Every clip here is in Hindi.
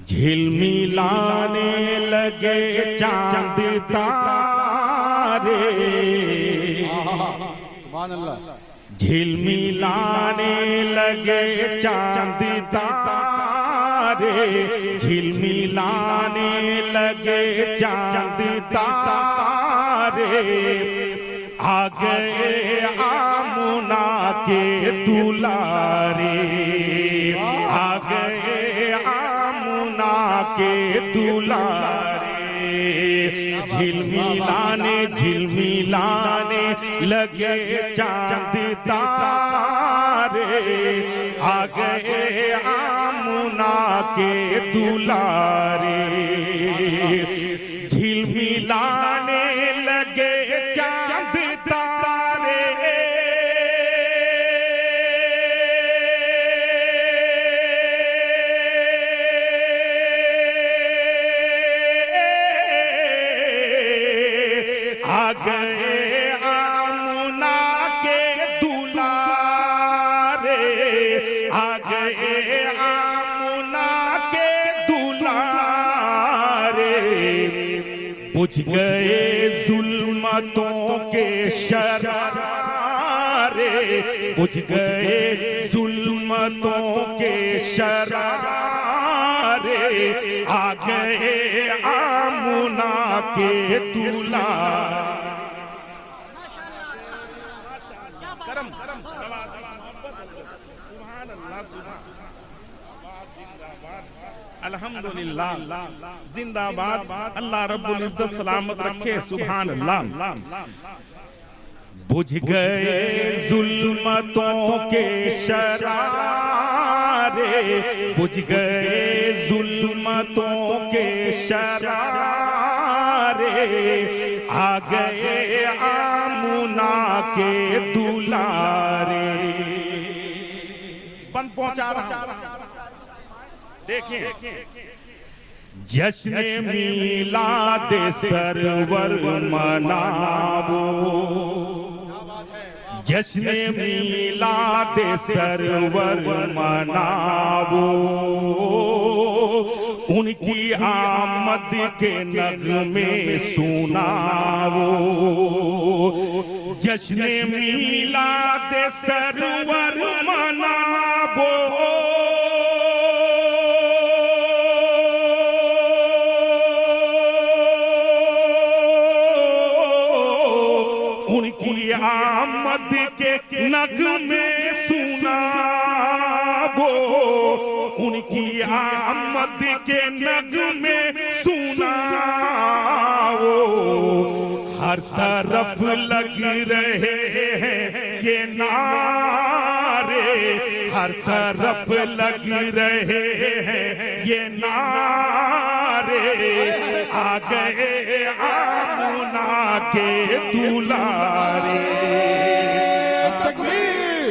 झिलमिलाने लगे चांद तारे, सुभान अल्लाह। झिलमिलाने लगे चांद तारे, झिलमिलाने लगे चांद तारे, आ गए आमुना के दुलारे, आ गए आमुना के दुलारे, झिलमिलाने झिलमिलाने लगे चांद तारे, आ गए आमुना के दुलारे, झिलमिलाने लगे चांद तारे, आ गए आमुना के दुलारे, आ गए आमुना के दुलारे, बुझ गए जुल्मतों के शरारे, बुझ गए जुल्मतों के शरारे, आ गए आमुना के दुलारे। अल्हम्दुलिल्लाह, जिंदाबाद, अल्लाह रब्बुल इज्जत सलामत रखे, सुभान अल्लाह। बुझ गए जुल्मतों के शरारे, बुझ गए जुल्मतों के शरारे, आ गए आमुना के दुलारे। बंद पहुंचा रहा हूं, देखें जश्न मीलाद सरवर मनावो, जश्न मीलाद सरवर मनावो, उनकी आमद के नगमे सुनावो, जश्न मीलाद सरवर मनावो, उनकी आमद के नगमे सुनावो, उनकी आमद के नगमे सुनावो, हर तरफ लग रहे हैं ये नारे, हर तरफ लग रहे हैं ये नारे, आ गए आमुना के दुलारे। तकबीर,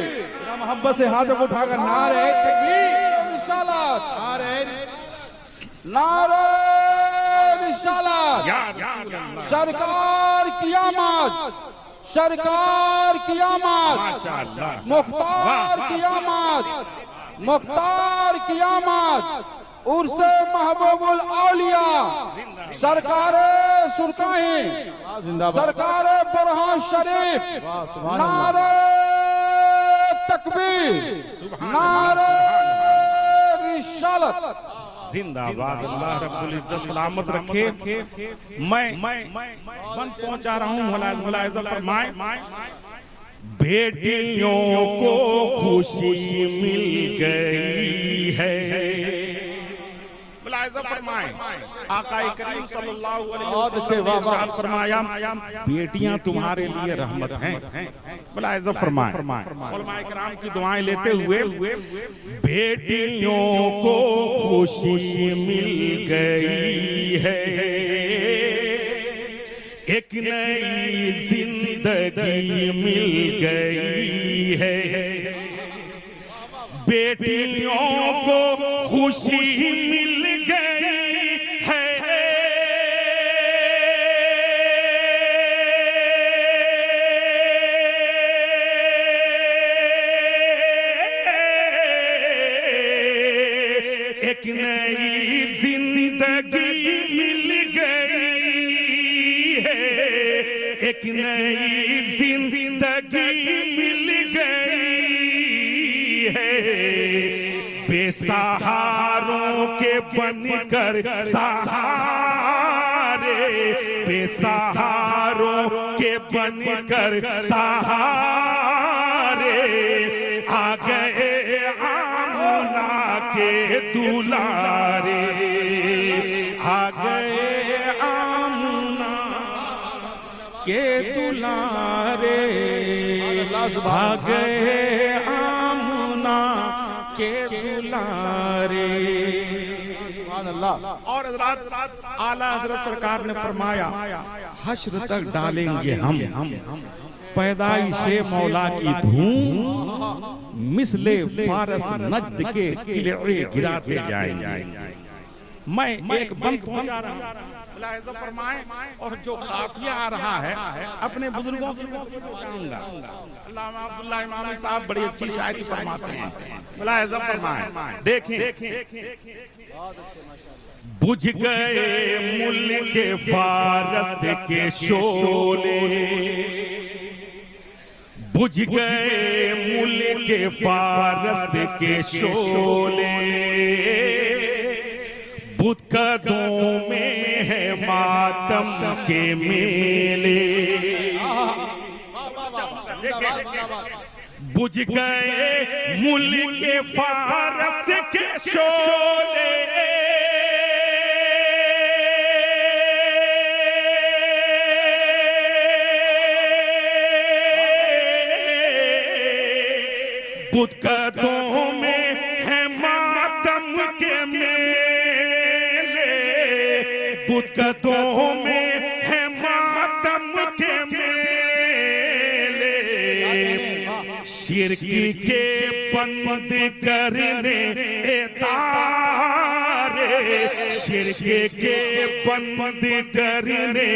मोहब्बत से हाथों को उठाकर नारे तकबीर, रिसालत, नारे रिसालत, सरकार की आमद, सरकार की आमद, मुख्तार की आमद, मुख्तार की आमद, उर्से महबूबुल औलिया, सरकार सुरकाही, सरकार बुरहान शरीफ, नारे तकबीर, नारे रिसालत, जिंदाबाद, अल्लाह रब्बुल इज्जत सलामत रखे। मैं बंद पहुंचा रहा हूँ, मुलाहिज़ा फरमाएं, बेटियों को खुशी मिल गई है, मुलाहिज़ा फरमाएं, आका करीम सल्लल्लाहु अलैहि वसल्लम ने इरशाद फरमाया, बेटियां तुम्हारे लिए रहमत हैं। मुलाहिज़ा फरमाएं, उलमाए किराम की दुआएं लेते हुए, बेटियों को खुशी मिल गई है, एक नई जिंदगी मिल गई है, बेटियों को खुशी मिल गई है, एक नई एक नई जिंदगी मिल गई है, बेसहारों के बनकर सहारे, बेसहारों के बनकर सहारे, आ गए आमना के दुलारे, आ गए आमना के दुलारे, आ गए आमना के दुलारे। और आला हजरत सरकार ने फरमाया, हश्र तक डालेंगे हम पैदाइशे मौला की धूम, मिसले फारस नज्द के किले गिराते जाएंगे। मैं एक बंद पहुंचा रहा हूं, फरमाए, और जो काफिया आ रहा है अपने बुजुर्गों को बताऊंगा। अल्लामा अब्दुल्लाह इमामी साहब बड़ी अच्छी शायरी फरमाते हैं, मुलाहिजा फरमाए, देखें। बुझ गए मुल्क के फारस के शोले, बुझ गए मुल्क के फारस के शोले, बुतकदों में है मातम के मेले, बुझ गए मुल्क के फारस के शोले, बुतकदों में है मातम के मेले, बुतकदों में है मातम के मेले, शिरकी के बंद करने तारे, शिरकी के बंद करने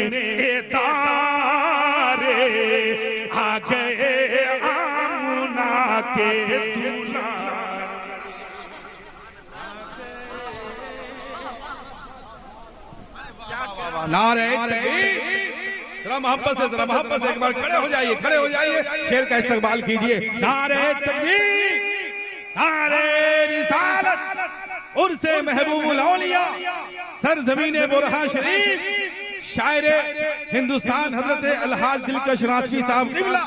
तारे, आ गए के दुलारे। नारे तकबीर, जरा मोहब्बत से एक बार खड़े हो जाइए, खड़े हो जाइए, शेर का इस्तकबाल कीजिए। नारे तकबीर, नारे रिसालत, उर्से महबूबुल औलिया, सरजमीने बुरहान शरीफ, शायरे हिंदुस्तान हजरत अलहाज दिलकश राजवी साहब क़िबला।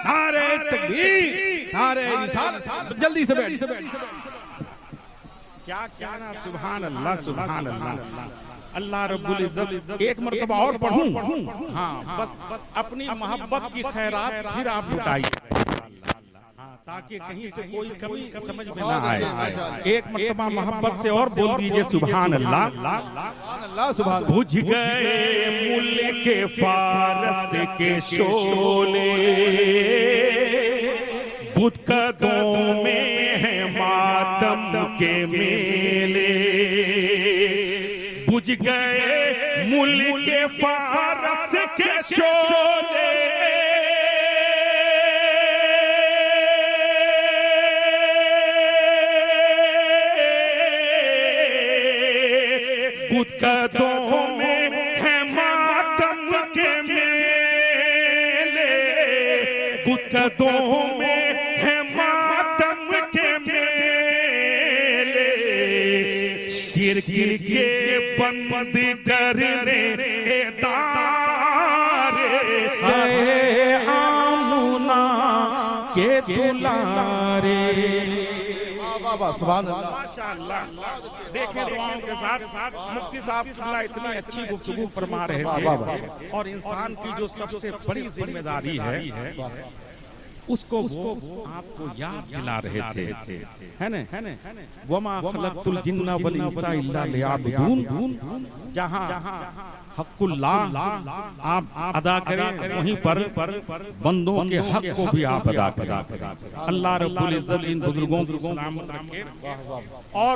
नारे तकबीर, नारे रिसालत, जल्दी से बैठ। क्या क्या ना, सुभान अल्लाह, सुभान अल्लाह। अल्लाह रब्बुल इज्जत, एक मर्तबा और पढ़ूं? हाँ, बस अपनी मोहब्बत की खैरात फिर आप लुटाइए, ताकि कहीं से कोई कमी समझ में ना आए। एक मर्तबा मोहब्बत से और बोल दीजिए, सुभान अल्लाह, सुभान। बुझ गए मुल्क के फारस के शोले, बुतकदों में है मातम के मेले, बुझ गए मुल्क के फारस के शोले, बुतकदों में है मातम के मेले, बुतकदों में है मातम के मेले, शिरकी के बंद करने तारे, आमुना के दुलारे। सुभान अल्लाह, माशाअल्लाह। देखें दुआओं के साथ मुफ्ती साहब इतनी अच्छी गुफ्तगू फरमा रहे थे, और इंसान की जो सबसे बड़ी जिम्मेदारी है उसको वो आपको याद दिला रहे थे, है ना? वमा खलक़तुल जिन्ना वल इंसा इल्ला लियअबुदून, जहाँ हक़ुल्लाह आप अदा करें, वहीं पर बंदों के हक को भी आप अदा करें। अल्लाह रब्बुल इज्जत इन बुजुर्गों को सलामत रखे। और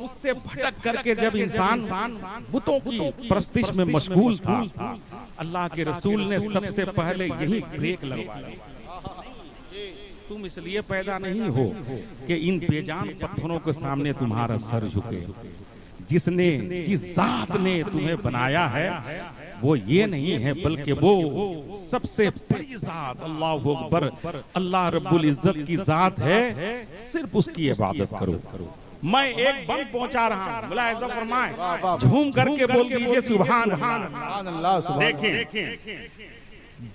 उससे भटक करके जब इंसान बुतों की परस्तिश में मशगूल था, अल्लाह के रसूल ने सबसे पहले यही ब्रेक लगवाया। तुम इसलिए पैदा नहीं हो कि इन बेजान पत्थरों के सामने तुम्हारा सर झुके। जिसने जिस जात ने तुम्हें बनाया है वो ये नहीं है, बल्कि वो सबसे बड़ी जात अल्लाह अकबर, अल्लाह रब्बुल इज्जत की जात है। सिर्फ उसकी इबादत करो। मैं एक बंद पहुंचा रहा हूं, मुलाहिजा फरमाएं, झूम करके बोल दीजिए सुभान अल्लाह। देखें,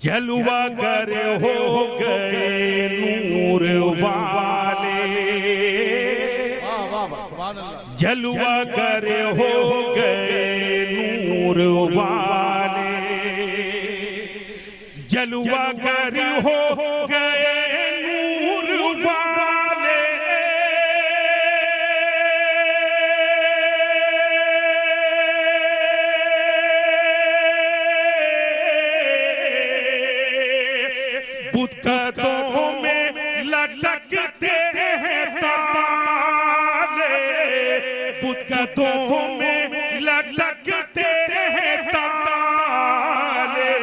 जलवा कर हो गए नूर वाले, जलवा कर हो गए नूर वाले, जलवा कर हो गए नूर वाले, बुतकतों में लटकते हैं ताले, बुतकतों में लटकते हैं ताले,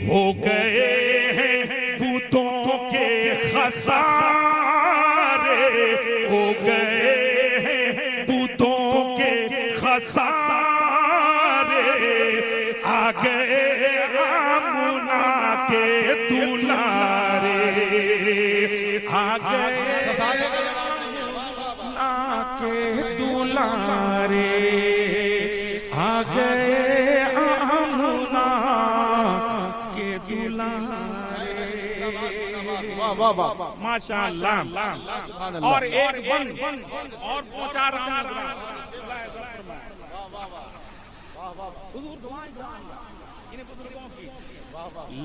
हो गए हैं बुतों के खसारे, हो गए हैं बुतों के खसारे, आ गए आमुना के दुलारे, आ गए के दुलारे, आ गए आमुना के दुलारे। माशाअल्लाह। और एक बंद और पहुंचा रहा हूं।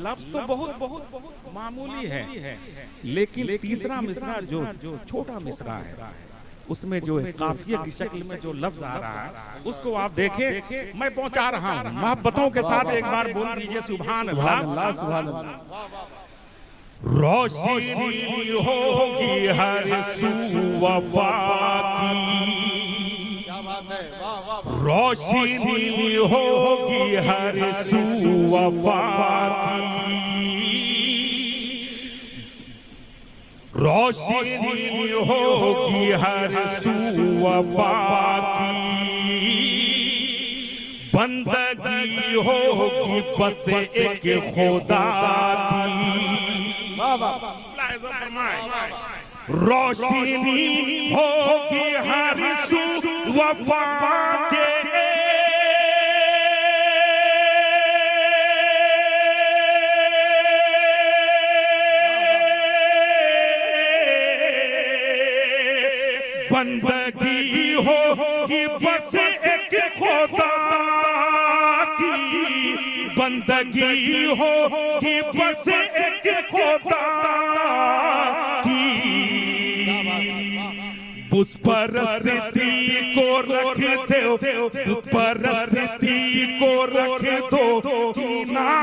लफ्ज तो बहुत मामूली है, लेकिन तीसरा मिसरा जो छोटा मिसरा है उसमें जो काफिये की शक्ल में जो लफ्ज आ रहा है उसको आप देखें। मैं पहुंचा रहा हूं, मोहब्बतों के साथ एक बार बोल दीजिए सुभान अल्लाह, सुभान अल्लाह। रोशनी होगी हर सू वफा की, रोशनी होगी हर सू वफा की, रोशनी होगी हर सू वफा की, बंदगी होगी बस एक खुदा की। रोशनी होगी हर सू वफा के, बंदगी होगी बस एक खुदा की, बंदगी होगी बस एक खुदा की। उस परस्ती को रख दो, उस परस्ती को रख दो किनारे,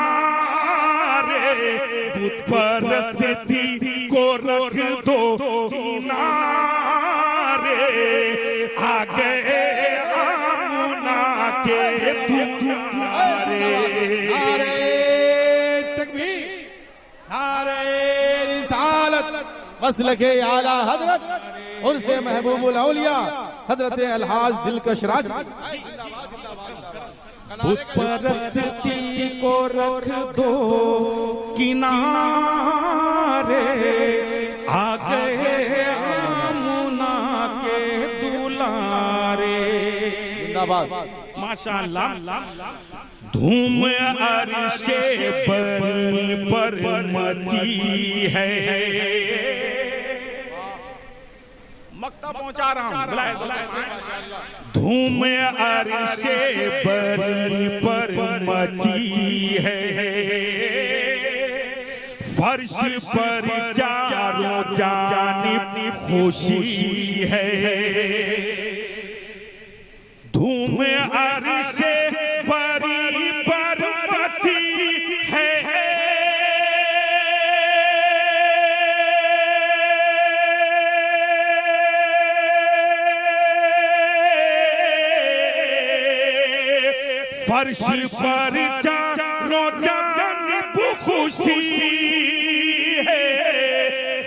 उस परस्ती को रख दो किनारे, आ गए आमुना के दुलारे। नारे तकबीर, नारे रिसालत, मसलके आला हजरत उनसे महबूबुल औलिया हजरत अलहाज दिलकश राज। बुत परस्ती को रख दो किनारे, आ गए आमुना के दुलारे। माशाअल्लाह। धूम अर्शे पर मची है, मक्ता पहुंचा रहा हूं। धूम अर्शे पर मची है, फर्श पर चारों जानिब खुशी है, धूम अर्शे पर मची है, फर्श पर चारों जानिब खुशी है,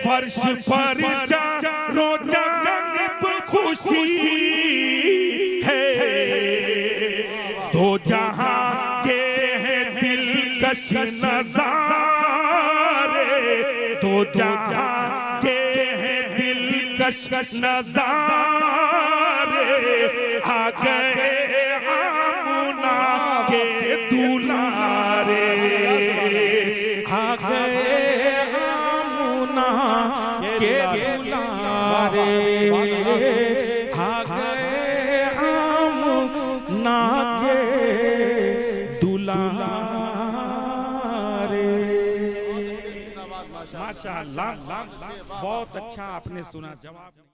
फर्श पर चारों जानिब खुशी दो जहां के हैं दिलकश नजारे, दो जहां के हैं दिलकश नजारे, आ गए आमुना के दुलारे, आ गए आमुना के दुलारे, आ गए आमुना के दुलारे। माशाअल्लाह, बहुत अच्छा आपने सुना जवाब।